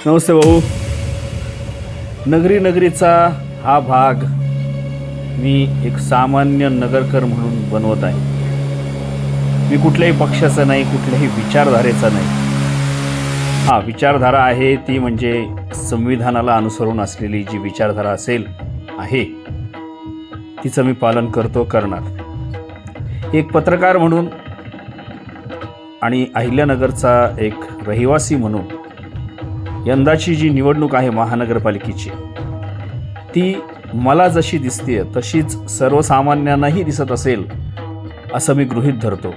नमस्ते भाऊ. नगरीचा हा भाग मी एक सामान्य नगरकर म्हणून बनवत आहे. मी कुठल्याही पक्षाचा नाही, कुठल्याही विचारधारेचा नाही. हा विचारधारा आहे ती म्हणजे संविधानाला अनुसरून असलेली जी विचारधारा आहे तिचं मी पालन करणार. एक पत्रकार म्हणून आणि अहिल्यानगरचा एक रहिवासी म्हणून यंदाची जी निवडणूक आहे महानगरपालिकेची, ती मला जशी दिसते तशीच सर्वसामान्यांनाही दिसत असेल असं मी गृहीत धरतो.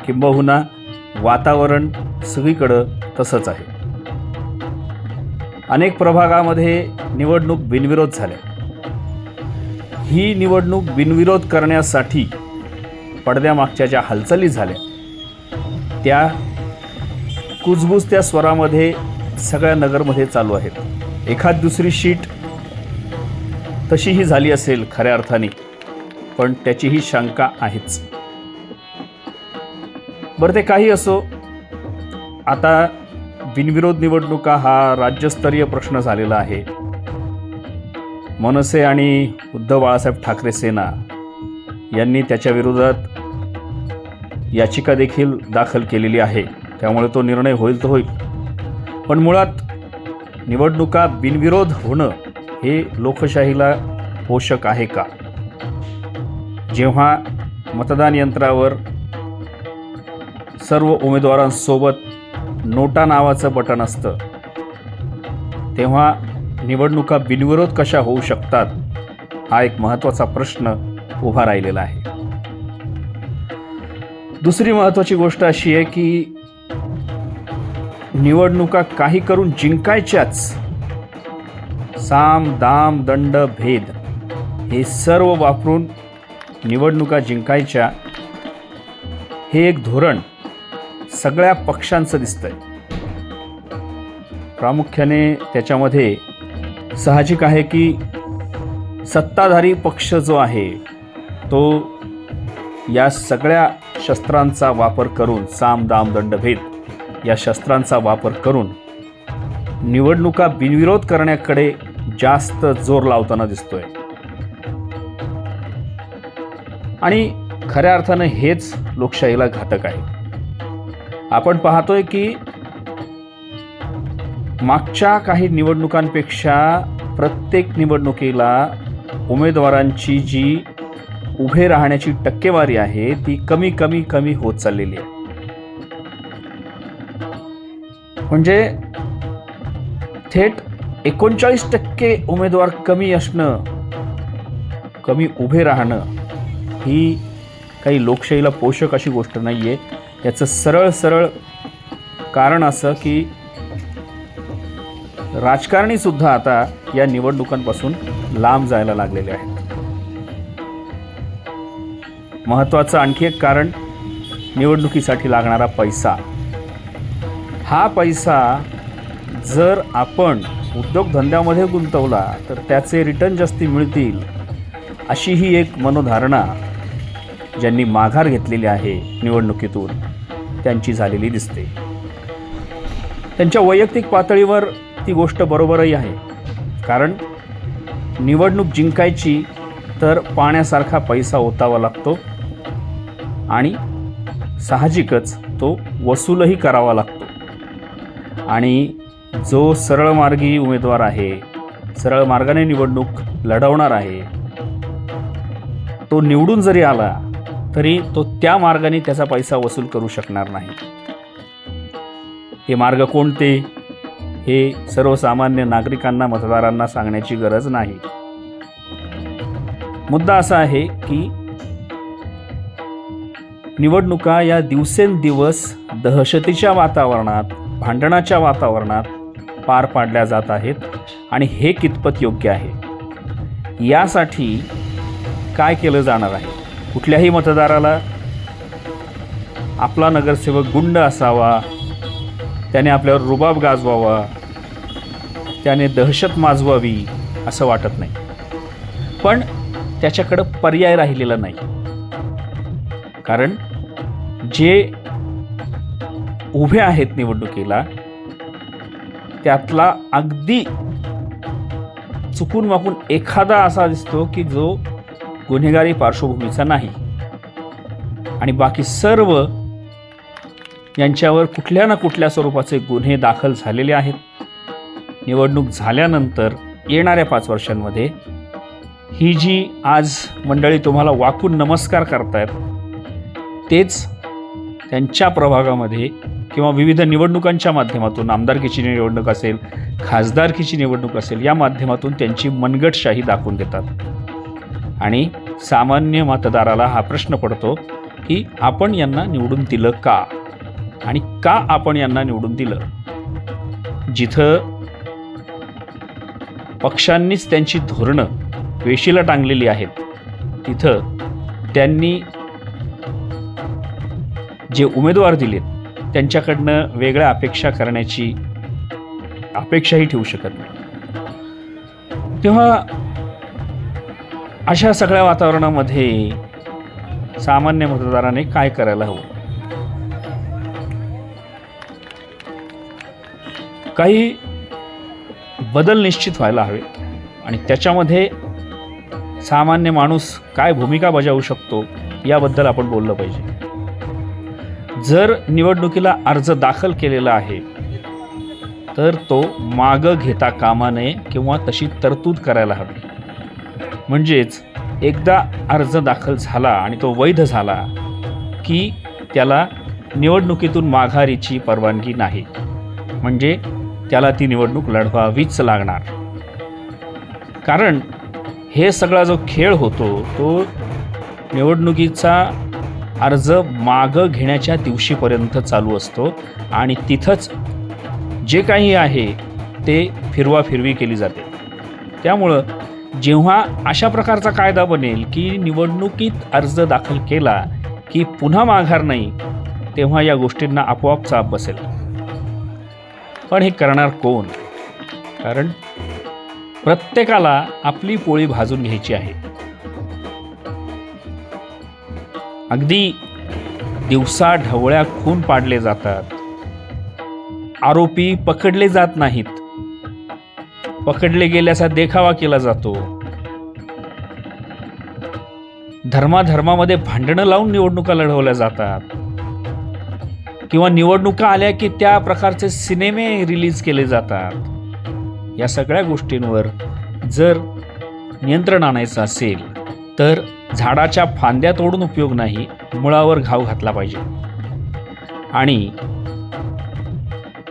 किंबहुना वातावरण सगळीकडं तसंच आहे. अनेक प्रभागामध्ये निवडणूक बिनविरोध झाल्या. ही निवडणूक बिनविरोध करण्यासाठी पडद्यामागच्या ज्या हालचाली झाल्या त्या कुजबुजत्या स्वरामध्ये सगळ्या नगरमध्ये चालू आहेत. एखाद दुसरी शीट तशीही झाली असेल खऱ्या अर्थाने, पण त्याचीही शंका आहेच. बरं, ते काही असो. आता बिनविरोध निवडणुका हा राज्यस्तरीय प्रश्न झालेला आहे. मनसे आणि उद्धव बाळासाहेब ठाकरे सेना यांनी त्याच्या विरोधात याचिका देखील दाखल केलेली आहे. त्यामुळे तो निर्णय होईल तो होईल. पण मुळात निवडणुका बिनविरोध होणं हे लोकशाहीला पोषक आहे का? जेव्हा मतदान यंत्रावर सर्व उमेदवारांसोबत नोटा नावाचं बटन असतं, तेव्हा निवडणुका बिनविरोध कशा होऊ शकतात हा एक महत्त्वाचा प्रश्न उभा राहिलेला आहे. दुसरी महत्त्वाची गोष्ट अशी आहे की निवडणुका काही करून जिंकायच्याच. साम दाम दंड भेद हे सर्व वापरून निवडणुका जिंकायच्या, हे एक धोरण सगळ्या पक्षांचं दिसतंय. प्रामुख्याने त्याच्यामध्ये साहजिक आहे की सत्ताधारी पक्ष जो आहे तो या सगळ्या शस्त्रांचा वापर करून, साम दाम दंड भेद या शस्त्रांचा वापर करून निवडणुका बिनविरोध करण्याकडे जास्त जोर लावताना दिसतोय. आणि खऱ्या अर्थानं हेच लोकशाहीला घातक आहे. आपण पाहतोय की मागच्या काही निवडणुकांपेक्षा प्रत्येक निवडणुकीला उमेदवारांची जी उभे राहण्याची टक्केवारी आहे ती कमी होत चाललेली आहे. म्हणजे थेट 39% उमेदवार कमी असणं, कमी उभे राहणं ही काही लोकशाहीला पोषक अशी गोष्ट नाही आहे. याचं सरळ कारण असं की राजकारणीसुद्धा आता या निवडणुकांपासून लांब जायला लागलेले आहेत. महत्त्वाचं आणखी एक कारण निवडणुकीसाठी लागणारा पैसा. हा पैसा जर आपण उद्योगधंद्यामध्ये गुंतवला तर त्याचे रिटर्न जास्ती मिळतील अशी ही एक मनोधारणा ज्यांनी माघार घेतलेली आहे निवडणुकीतून त्यांची झालेली दिसते. त्यांच्या वैयक्तिक पातळीवर ती गोष्ट बरोबरही आहे. कारण निवडणूक जिंकायची तर पाण्यासारखा पैसा ओतावा लागतो आणि साहजिकच तो वसूलही करावा लागतो. आणि जो सरळ मार्गी उमेदवार आहे, सरळ मार्गाने निवडणूक लढवणार आहे, तो निवडून जरी आला तरी तो त्या मार्गाने त्याचा पैसा वसूल करू शकणार नाही. हे मार्ग कोणते हे सर्वसामान्य नागरिकांना, मतदारांना सांगण्याची गरज नाही. मुद्दा असा आहे की निवडणुका या दिवसेंदिवस दहशतीच्या वातावरणात, भांडणाच्या वातावरणात पार पाडल्या जात आहेत. आणि हे कितपत योग्य आहे, यासाठी काय केलं जाणार आहे? कुठल्याही मतदाराला आपला नगरसेवक गुंड असावा, त्याने आपल्यावर रुबाब गाजवावा, त्याने दहशत माजवावी असं वाटत नाही. पण त्याच्याकडं पर्याय राहिलेला नाही. कारण जे उभे आहेत निवडणुकीला त्यातला अगदी चुकून माकून एखादा असा दिसतो की जो गुन्हेगारी पार्श्वभूमीचा नाही, आणि बाकी सर्व यांच्यावर कुठल्या ना कुठल्या स्वरूपाचे गुन्हे दाखल झालेले आहेत. निवडणूक झाल्यानंतर येणाऱ्या 5 वर्षांमध्ये ही जी आज मंडळी तुम्हाला वाकून नमस्कार करतायत, तेच त्यांच्या प्रभागामध्ये किंवा विविध निवडणुकांच्या माध्यमातून, आमदारकीची निवडणूक असेल, खासदारकीची निवडणूक असेल, या माध्यमातून त्यांची मनगटशाही दाखवून देतात. आणि सामान्य मतदाराला हा प्रश्न पडतो की आपण यांना निवडून दिलं का, आणि का आपण यांना निवडून दिलं. जिथं पक्षांनीच त्यांची धोरणं वेशीला टांगलेली आहेत, तिथं त्यांनी जे उमेदवार दिलेत त्यांच्याकडनं वेगळ्या अपेक्षा करण्याची अपेक्षाही ठेवू शकत नाही. तेव्हा अशा सगळ्या वातावरणामध्ये सामान्य मतदाराने काय करायला हवं. काही बदल निश्चित व्हायला हवे, आणि त्याच्यामध्ये सामान्य माणूस काय भूमिका बजावू शकतो याबद्दल आपण बोललं पाहिजे. जर निवडणुकीला अर्ज दाखल केलेला आहे तर तो मागं घेता कामा नये किंवा तशी तरतूद करायला हवी. म्हणजेच एकदा अर्ज दाखल झाला आणि तो वैध झाला की त्याला निवडणुकीतून माघारीची परवानगी नाही, म्हणजे त्याला ती निवडणूक लढवावीच लागणार. कारण हे सगळा जो खेळ होतो तो निवडणुकीचा अर्ज मागं घेण्याच्या दिवशीपर्यंत चालू असतो, आणि तिथंच जे काही आहे ते फिरवाफिरवी केली जाते. त्यामुळं जेव्हा अशा प्रकारचा कायदा बनेल की निवडणुकीत अर्ज दाखल केला की पुन्हा माघार नाही, तेव्हा या गोष्टींना आपोआप चाप बसेल. पण हे करणार कोण? कारण प्रत्येकाला आपली पोळी भाजून घ्यायची आहे. अगदी दिवसा ढवळ्या खून पाडले जातात, आरोपी पकडले जात नाहीत, पकडले गेल्याचा देखावा केला जातो, धर्माधर्मामध्ये भांडणं लावून निवडणुका लढवल्या जातात, किंवा निवडणुका आल्या की त्या प्रकारचे सिनेमे रिलीज केले जातात. या सगळ्या गोष्टींवर जर नियंत्रण आणायचं असेल तर झाडाच्या फांद्या तोडून उपयोग नाही, मुळावर घाव घातला पाहिजे. आणि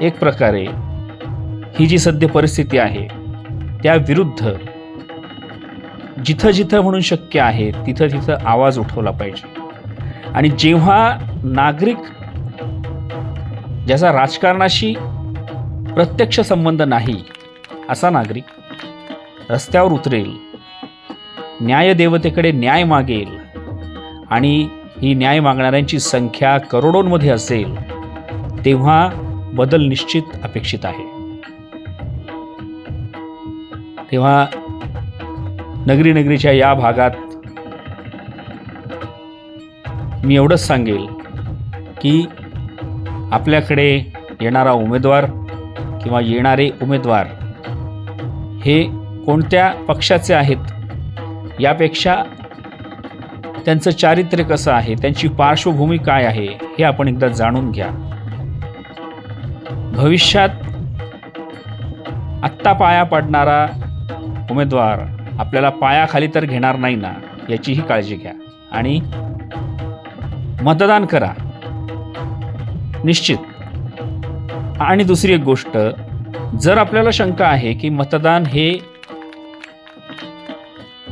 एक प्रकारे ही जी सद्य परिस्थिती आहे त्या विरुद्ध जिथं जिथं म्हणून शक्य आहे तिथं तिथं आवाज उठवला पाहिजे. आणि जेव्हा नागरिक, ज्याचा राजकारणाशी प्रत्यक्ष संबंध नाही असा नागरिक रस्त्यावर उतरेल, न्यायदेवतेकडे न्याय मागेल, आणि ही न्याय मागणाऱ्यांची संख्या करोडोंमध्ये असेल, तेव्हा बदल निश्चित अपेक्षित आहे. तेव्हा नगरीच्या या भागात मी एवढंच सांगेल की आपल्याकडे येणारा उमेदवार किंवा येणारे उमेदवार हे कोणत्या पक्षाचे आहेत यापेक्षा त्यांचं चारित्र्य कसं आहे, त्यांची पार्श्वभूमी काय आहे हे आपण एकदा जाणून घ्या. भविष्यात आत्ता पाया पडणारा उमेदवार आपल्याला पायाखाली तर घेणार नाही ना, याचीही काळजी घ्या. आणि मतदान करा निश्चित. आणि दुसरी एक गोष्ट, जर आपल्याला शंका आहे की मतदान हे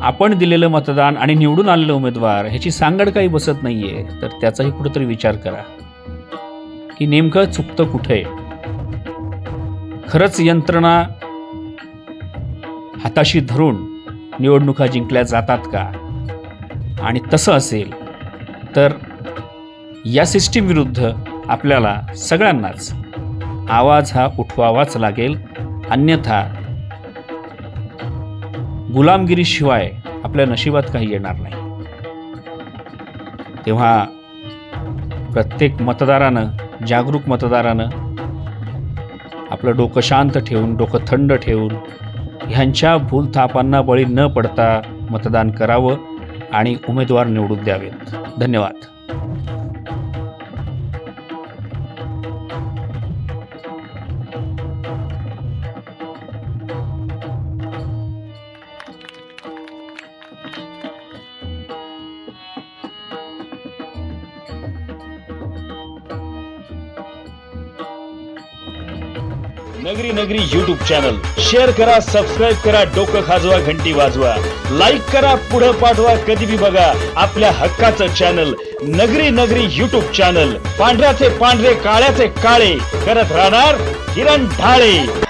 आपण दिलेलं मतदान आणि निवडून आलेलं उमेदवार ह्याची सांगड काही बसत नाही आहे, तर त्याचाही कुठेतरी विचार करा की नेमकं चुकतं कुठे. खरंच यंत्रणा हाताशी धरून निवडणुका जिंकल्या जातात का? आणि तसं असेल तर या सिस्टीम विरुद्ध आपल्याला सगळ्यांनाच आवाज हा उठवावाच लागेल. अन्यथा गुलामगिरीशिवाय आपल्या नशिबात काही येणार नाही. तेव्हा प्रत्येक मतदारानं, जागरूक मतदारानं आपलं डोकं शांत ठेवून, डोकं थंड ठेवून, ह्यांच्या भूलथापांना बळी न पडता मतदान करावं आणि उमेदवार निवडून द्यावेत. धन्यवाद. नगरी नगरी यूट्यूब चॅनल शेअर करा, सबस्क्राईब करा, डोकं खाजवा, घंटी वाजवा, लाईक करा, पुढे पाठवा, कधी भी बघा आपल्या हक्काचं चॅनल नगरी नगरी यूट्यूब चॅनल. पांढऱ्याचे पांढरे, काळ्याचे काळे करत राहणार किरण ढाळे.